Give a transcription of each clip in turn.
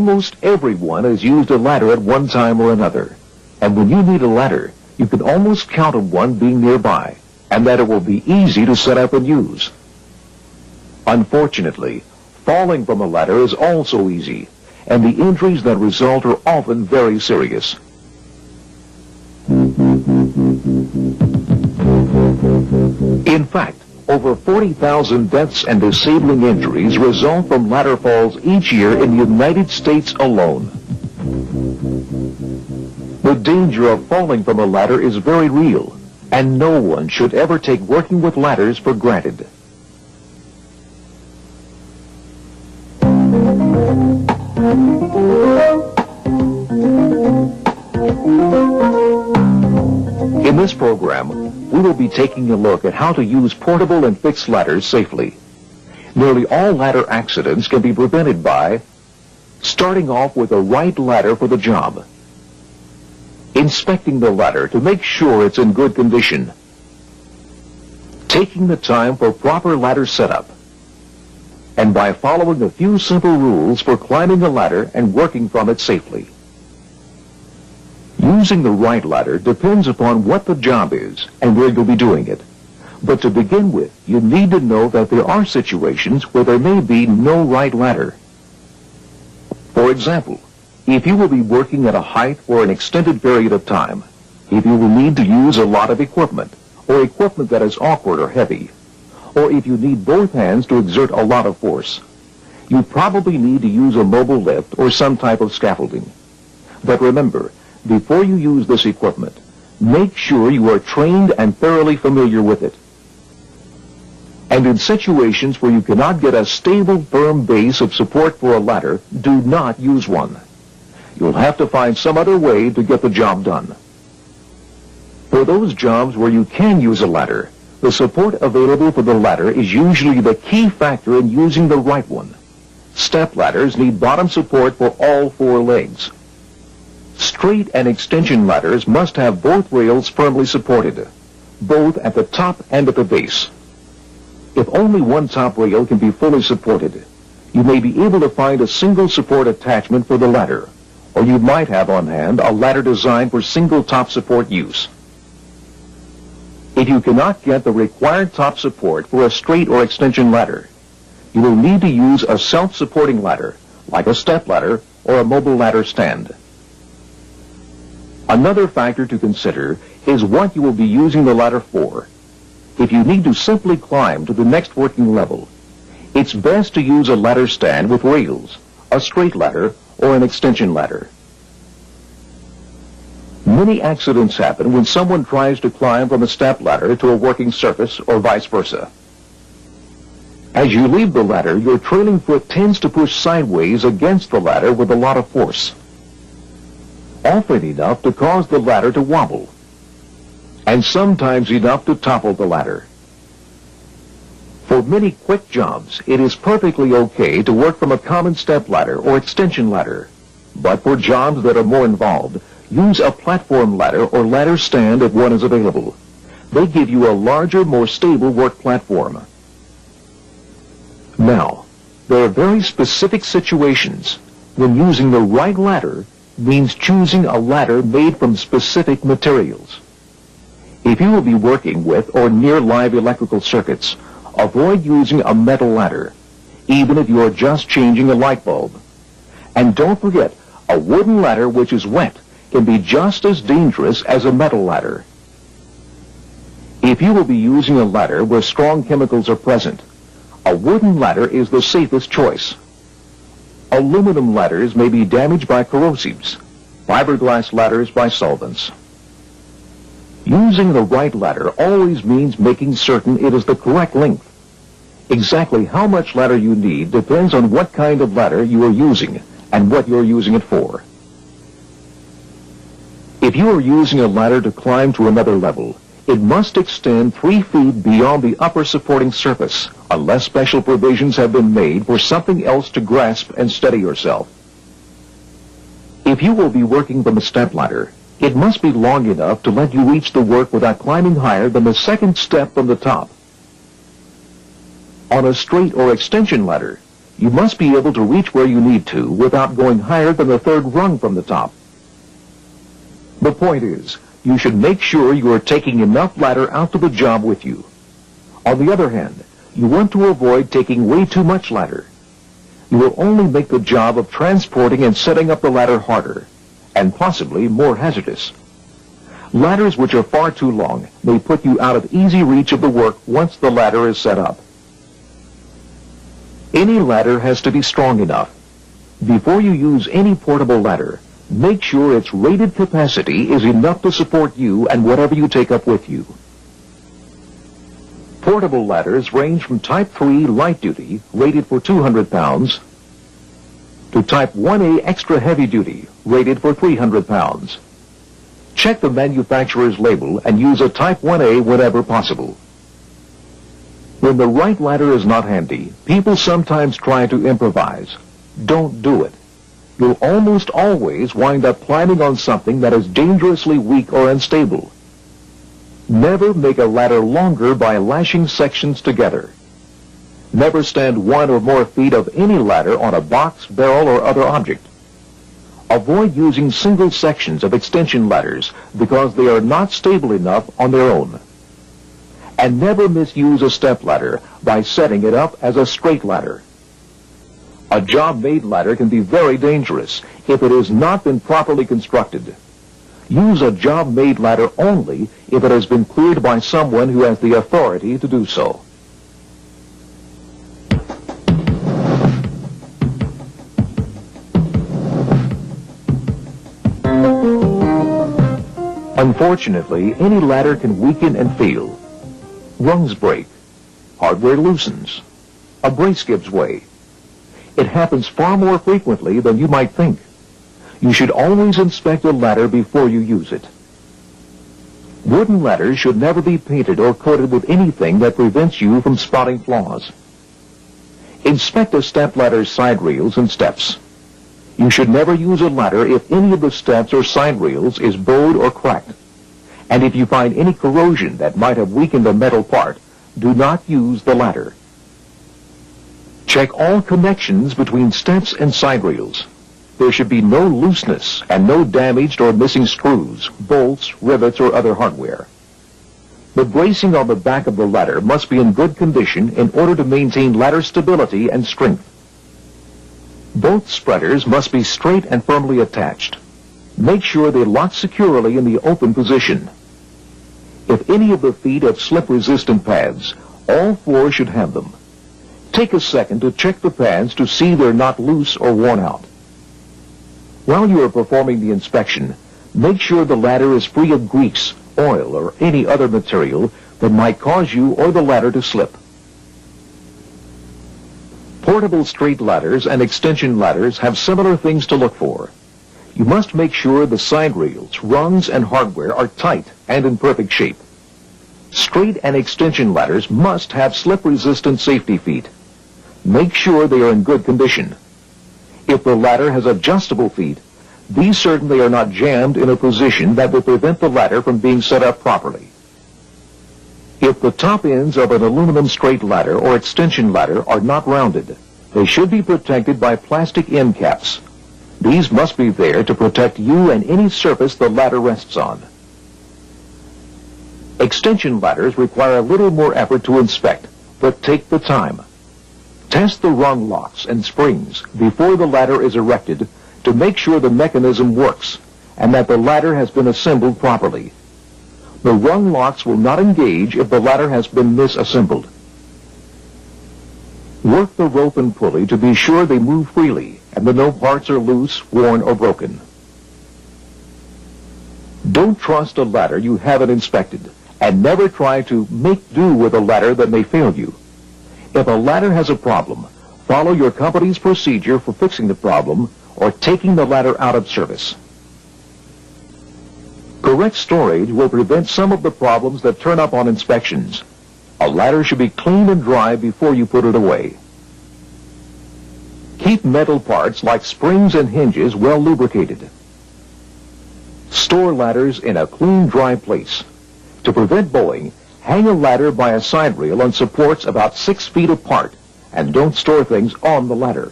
Almost everyone has used a ladder at one time or another. And when you need a ladder, you can almost count on one being nearby, and that it will be easy to set up and use. Unfortunately, falling from a ladder is also easy, and the injuries that result are often very serious. In fact, over 40,000 deaths and disabling injuries result from ladder falls each year in the United States alone. The danger of falling from a ladder is very real, and no one should ever take working with ladders for granted. In this program, we will be taking a look at how to use portable and fixed ladders safely. Nearly all ladder accidents can be prevented by starting off with the right ladder for the job, inspecting the ladder to make sure it's in good condition, taking the time for proper ladder setup, and by following a few simple rules for climbing a ladder and working from it safely. Using the right ladder depends upon what the job is and where you'll be doing it. But to begin with, you need to know that there are situations where there may be no right ladder. For example, if you will be working at a height for an extended period of time, if you will need to use a lot of equipment, or equipment that is awkward or heavy, or if you need both hands to exert a lot of force, you probably need to use a mobile lift or some type of scaffolding. But remember, before you use this equipment, make sure you are trained and thoroughly familiar with it. And in situations where you cannot get a stable, firm base of support for a ladder, do not use one. You'll have to find some other way to get the job done. For those jobs where you can use a ladder, the support available for the ladder is usually the key factor in using the right one. Step ladders need bottom support for all four legs. Straight and extension ladders must have both rails firmly supported, both at the top and at the base. If only one top rail can be fully supported, you may be able to find a single support attachment for the ladder, or you might have on hand a ladder designed for single top support use. If you cannot get the required top support for a straight or extension ladder, you will need to use a self-supporting ladder, like a step ladder or a mobile ladder stand. Another factor to consider is what you will be using the ladder for. If you need to simply climb to the next working level, it's best to use a ladder stand with rails, a straight ladder, or an extension ladder. Many accidents happen when someone tries to climb from a step ladder to a working surface or vice versa. As you leave the ladder, your trailing foot tends to push sideways against the ladder with a lot of force, often enough to cause the ladder to wobble, and sometimes enough to topple the ladder. For many quick jobs, it is perfectly okay to work from a common step ladder or extension ladder. But for jobs that are more involved, use a platform ladder or ladder stand if one is available. They give you a larger, more stable work platform. Now, there are very specific situations when using the right ladder means choosing a ladder made from specific materials. If you will be working with or near live electrical circuits, avoid using a metal ladder, even if you are just changing a light bulb. And don't forget, a wooden ladder which is wet can be just as dangerous as a metal ladder. If you will be using a ladder where strong chemicals are present, a wooden ladder is the safest choice. Aluminum ladders may be damaged by corrosives, fiberglass ladders by solvents. Using the right ladder always means making certain it is the correct length. Exactly how much ladder you need depends on what kind of ladder you are using and what you are using it for. If you are using a ladder to climb to another level, it must extend 3 feet beyond the upper supporting surface, unless special provisions have been made for something else to grasp and steady yourself. If you will be working from a step ladder, it must be long enough to let you reach the work without climbing higher than the second step from the top. On a straight or extension ladder, You must be able to reach where you need to without going higher than the third rung from the top. The point is, you should make sure you are taking enough ladder out to the job with you. On the other hand, you want to avoid taking way too much ladder. You will only make the job of transporting and setting up the ladder harder, and possibly more hazardous. Ladders which are far too long may put you out of easy reach of the work once the ladder is set up. Any ladder has to be strong enough. Before you use any portable ladder, make sure its rated capacity is enough to support you and whatever you take up with you. Portable ladders range from Type 3 light duty, rated for 200 pounds, to Type 1A extra heavy duty, rated for 300 pounds. Check the manufacturer's label and use a Type 1A whenever possible. When the right ladder is not handy, people sometimes try to improvise. Don't do it. You'll almost always wind up climbing on something that is dangerously weak or unstable. Never make a ladder longer by lashing sections together. Never stand 1 or more feet of any ladder on a box, barrel, or other object. Avoid using single sections of extension ladders because they are not stable enough on their own. And never misuse a step ladder by setting it up as a straight ladder. A job-made ladder can be very dangerous if it has not been properly constructed. Use a job-made ladder only if it has been cleared by someone who has the authority to do so. Unfortunately, any ladder can weaken and fail. Rungs break. Hardware loosens. A brace gives way. It happens far more frequently than you might think. You should always inspect a ladder before you use it. Wooden ladders should never be painted or coated with anything that prevents you from spotting flaws. Inspect a step ladder's side rails and steps. You should never use a ladder if any of the steps or side rails is bowed or cracked. And if you find any corrosion that might have weakened a metal part, do not use the ladder. Check all connections between steps and side rails. There should be no looseness and no damaged or missing screws, bolts, rivets, or other hardware. The bracing on the back of the ladder must be in good condition in order to maintain ladder stability and strength. Both spreaders must be straight and firmly attached. Make sure they lock securely in the open position. If any of the feet have slip-resistant pads, all 4 should have them. Take a second to check the pads to see they're not loose or worn out. While you are performing the inspection, make sure the ladder is free of grease, oil, or any other material that might cause you or the ladder to slip. Portable straight ladders and extension ladders have similar things to look for. You must make sure the side rails, rungs, and hardware are tight and in perfect shape. Straight and extension ladders must have slip-resistant safety feet. Make sure they are in good condition. If the ladder has adjustable feet, be certain they are not jammed in a position that will prevent the ladder from being set up properly. If the top ends of an aluminum straight ladder or extension ladder are not rounded, they should be protected by plastic end caps. These must be there to protect you and any surface the ladder rests on. Extension ladders require a little more effort to inspect, but take the time. Test the rung locks and springs before the ladder is erected to make sure the mechanism works and that the ladder has been assembled properly. The rung locks will not engage if the ladder has been misassembled. Work the rope and pulley to be sure they move freely and that no parts are loose, worn, or broken. Don't trust a ladder you haven't inspected, and never try to make do with a ladder that may fail you. If a ladder has a problem, follow your company's procedure for fixing the problem or taking the ladder out of service. Correct storage will prevent some of the problems that turn up on inspections. A ladder should be clean and dry before you put it away. Keep metal parts like springs and hinges well lubricated. Store ladders in a clean, dry place. To prevent bowing, hang a ladder by a side rail on supports about 6 feet apart and don't store things on the ladder.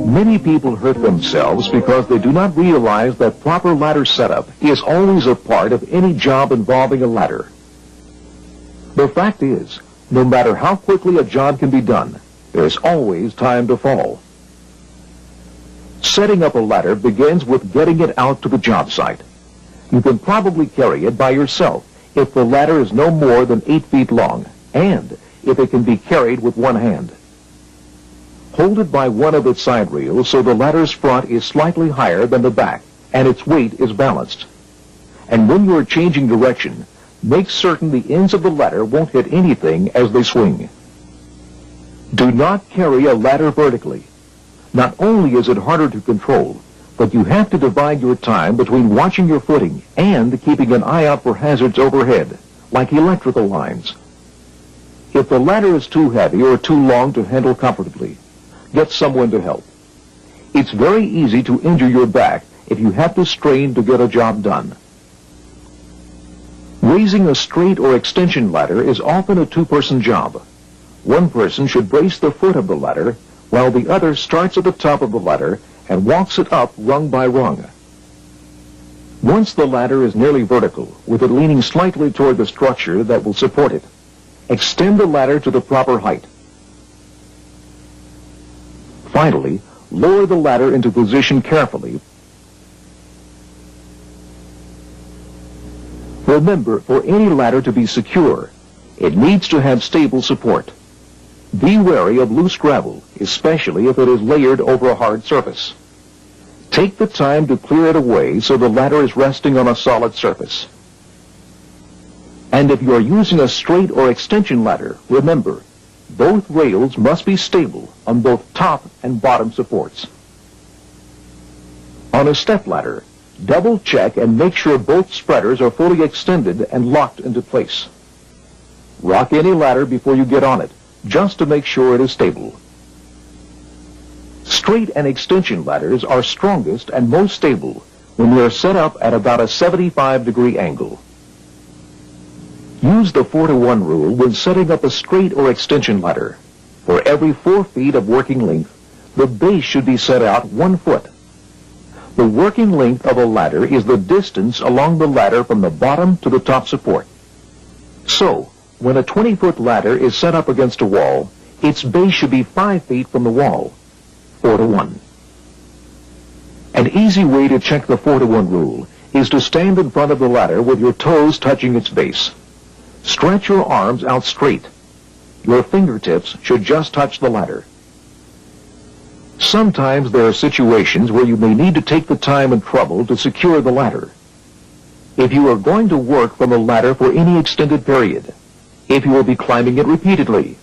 Many people hurt themselves because they do not realize that proper ladder setup is always a part of any job involving a ladder. The fact is, no matter how quickly a job can be done, there's always time to fall. Setting up a ladder begins with getting it out to the job site. You can probably carry it by yourself if the ladder is no more than 8 feet long, and if it can be carried with one hand. Hold it by one of its side rails so the ladder's front is slightly higher than the back, and its weight is balanced. And when you are changing direction, make certain the ends of the ladder won't hit anything as they swing. Do not carry a ladder vertically. Not only is it harder to control, but you have to divide your time between watching your footing and keeping an eye out for hazards overhead, like electrical lines. If the ladder is too heavy or too long to handle comfortably, get someone to help. It's very easy to injure your back if you have to strain to get a job done. Raising a straight or extension ladder is often a two-person job. One person should brace the foot of the ladder, while the other starts at the top of the ladder and walks it up rung by rung. Once the ladder is nearly vertical, with it leaning slightly toward the structure that will support it, extend the ladder to the proper height. Finally, lower the ladder into position carefully. Remember, for any ladder to be secure, it needs to have stable support. Be wary of loose gravel, especially if it is layered over a hard surface. Take the time to clear it away so the ladder is resting on a solid surface. And if you are using a straight or extension ladder, remember, both rails must be stable on both top and bottom supports. On a stepladder, double check and make sure both spreaders are fully extended and locked into place. Rock any ladder before you get on it, just to make sure it is stable. Straight and extension ladders are strongest and most stable when they are set up at about a 75-degree angle. Use the 4-to-1 rule when setting up a straight or extension ladder. For every 4 feet of working length, the base should be set out 1 foot. The working length of a ladder is the distance along the ladder from the bottom to the top support. So, when a 20-foot ladder is set up against a wall, its base should be 5 feet from the wall, 4-to-1. An easy way to check the 4-to-1 rule is to stand in front of the ladder with your toes touching its base. Stretch your arms out straight. Your fingertips should just touch the ladder. Sometimes there are situations where you may need to take the time and trouble to secure the ladder. If you are going to work from a ladder for any extended period, if you will be climbing it repeatedly,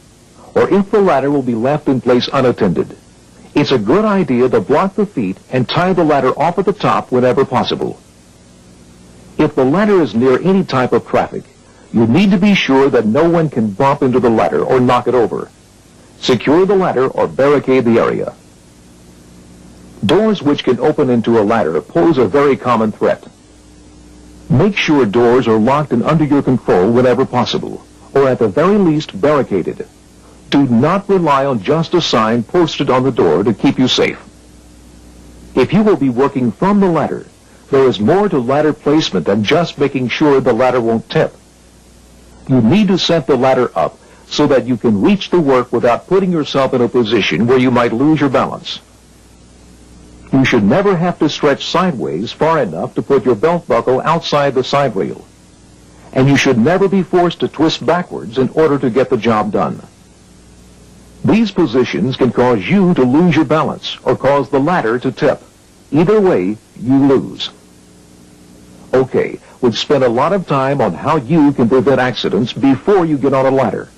or if the ladder will be left in place unattended, it's a good idea to block the feet and tie the ladder off at the top whenever possible. If the ladder is near any type of traffic, you need to be sure that no one can bump into the ladder or knock it over. Secure the ladder or barricade the area. Doors which can open into a ladder pose a very common threat. Make sure doors are locked and under your control whenever possible, or at the very least barricaded. Do not rely on just a sign posted on the door to keep you safe. If you will be working from the ladder, there is more to ladder placement than just making sure the ladder won't tip. You need to set the ladder up so that you can reach the work without putting yourself in a position where you might lose your balance. You should never have to stretch sideways far enough to put your belt buckle outside the side rail. And you should never be forced to twist backwards in order to get the job done. These positions can cause you to lose your balance or cause the ladder to tip. Either way, you lose. Okay, we've spent a lot of time on how you can prevent accidents before you get on a ladder.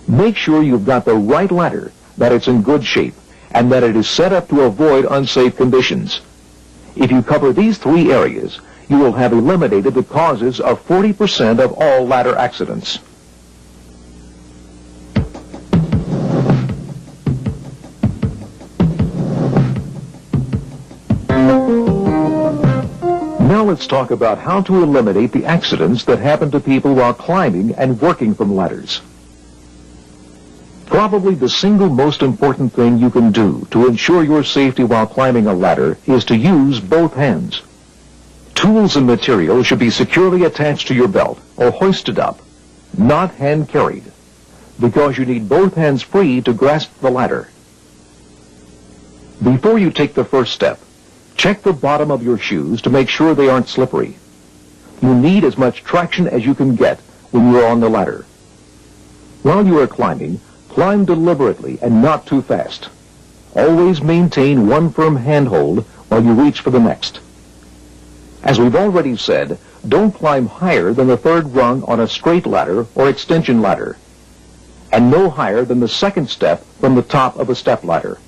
Make sure you've got the right ladder, that it's in good shape, and that it is set up to avoid unsafe conditions. If you cover these 3 areas, you will have eliminated the causes of 40% of all ladder accidents. Now let's talk about how to eliminate the accidents that happen to people while climbing and working from ladders. Probably the single most important thing you can do to ensure your safety while climbing a ladder is to use both hands. Tools and material should be securely attached to your belt or hoisted up, not hand-carried, because you need both hands free to grasp the ladder. Before you take the first step, check the bottom of your shoes to make sure they aren't slippery. You need as much traction as you can get when you are on the ladder. While you are climbing, climb deliberately and not too fast. Always maintain one firm handhold while you reach for the next. As we've already said, don't climb higher than the third rung on a straight ladder or extension ladder, and no higher than the second step from the top of a step ladder.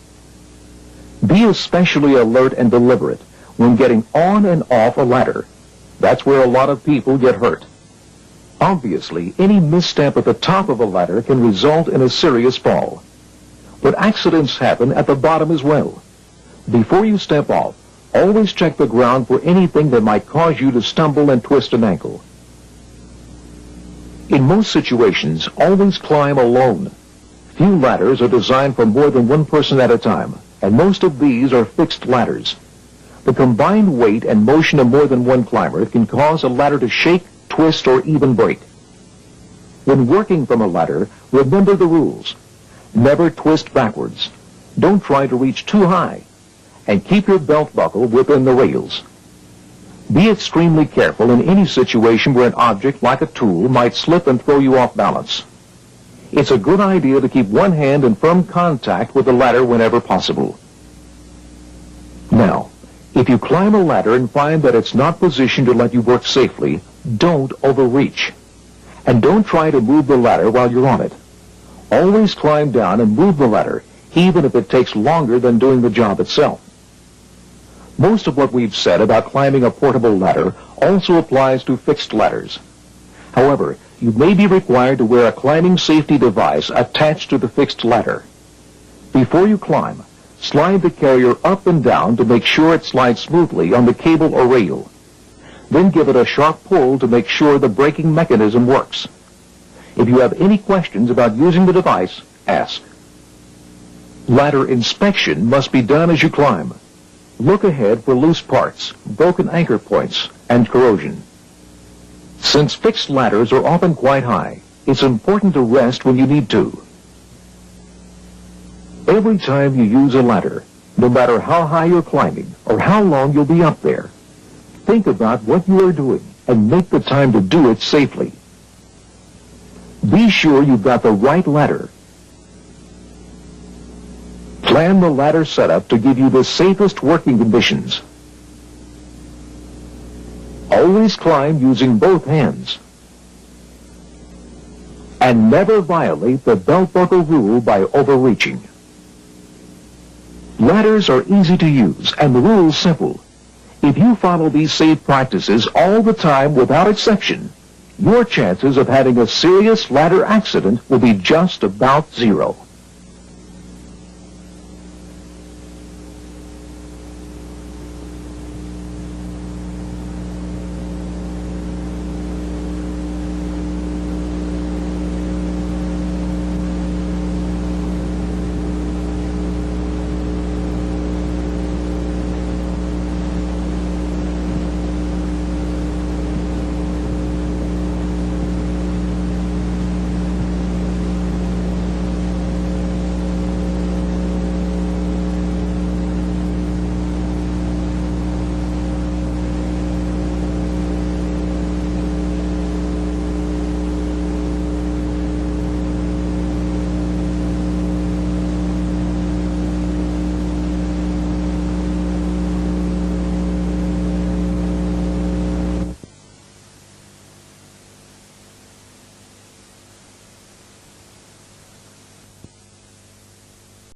Be especially alert and deliberate when getting on and off a ladder. That's where a lot of people get hurt. Obviously, any misstep at the top of a ladder can result in a serious fall. But accidents happen at the bottom as well. Before you step off, always check the ground for anything that might cause you to stumble and twist an ankle. In most situations, always climb alone. Few ladders are designed for more than one person at a time, and most of these are fixed ladders. The combined weight and motion of more than one climber can cause a ladder to shake, twist, or even break. When working from a ladder, remember the rules. Never twist backwards. Don't try to reach too high, and keep your belt buckle within the rails. Be extremely careful in any situation where an object like a tool might slip and throw you off balance. It's a good idea to keep one hand in firm contact with the ladder whenever possible. Now, if you climb a ladder and find that it's not positioned to let you work safely, don't overreach. And don't try to move the ladder while you're on it. Always climb down and move the ladder, even if it takes longer than doing the job itself. Most of what we've said about climbing a portable ladder also applies to fixed ladders. However, you may be required to wear a climbing safety device attached to the fixed ladder. Before you climb, slide the carrier up and down to make sure it slides smoothly on the cable or rail. Then give it a sharp pull to make sure the braking mechanism works. If you have any questions about using the device, ask. Ladder inspection must be done as you climb. Look ahead for loose parts, broken anchor points, and corrosion. Since fixed ladders are often quite high, it's important to rest when you need to. Every time you use a ladder, no matter how high you're climbing or how long you'll be up there, think about what you are doing and make the time to do it safely. Be sure you've got the right ladder. Plan the ladder setup to give you the safest working conditions. Always climb using both hands. And never violate the belt buckle rule by overreaching. Ladders are easy to use and the rules simple. If you follow these safe practices all the time without exception, your chances of having a serious ladder accident will be just about zero.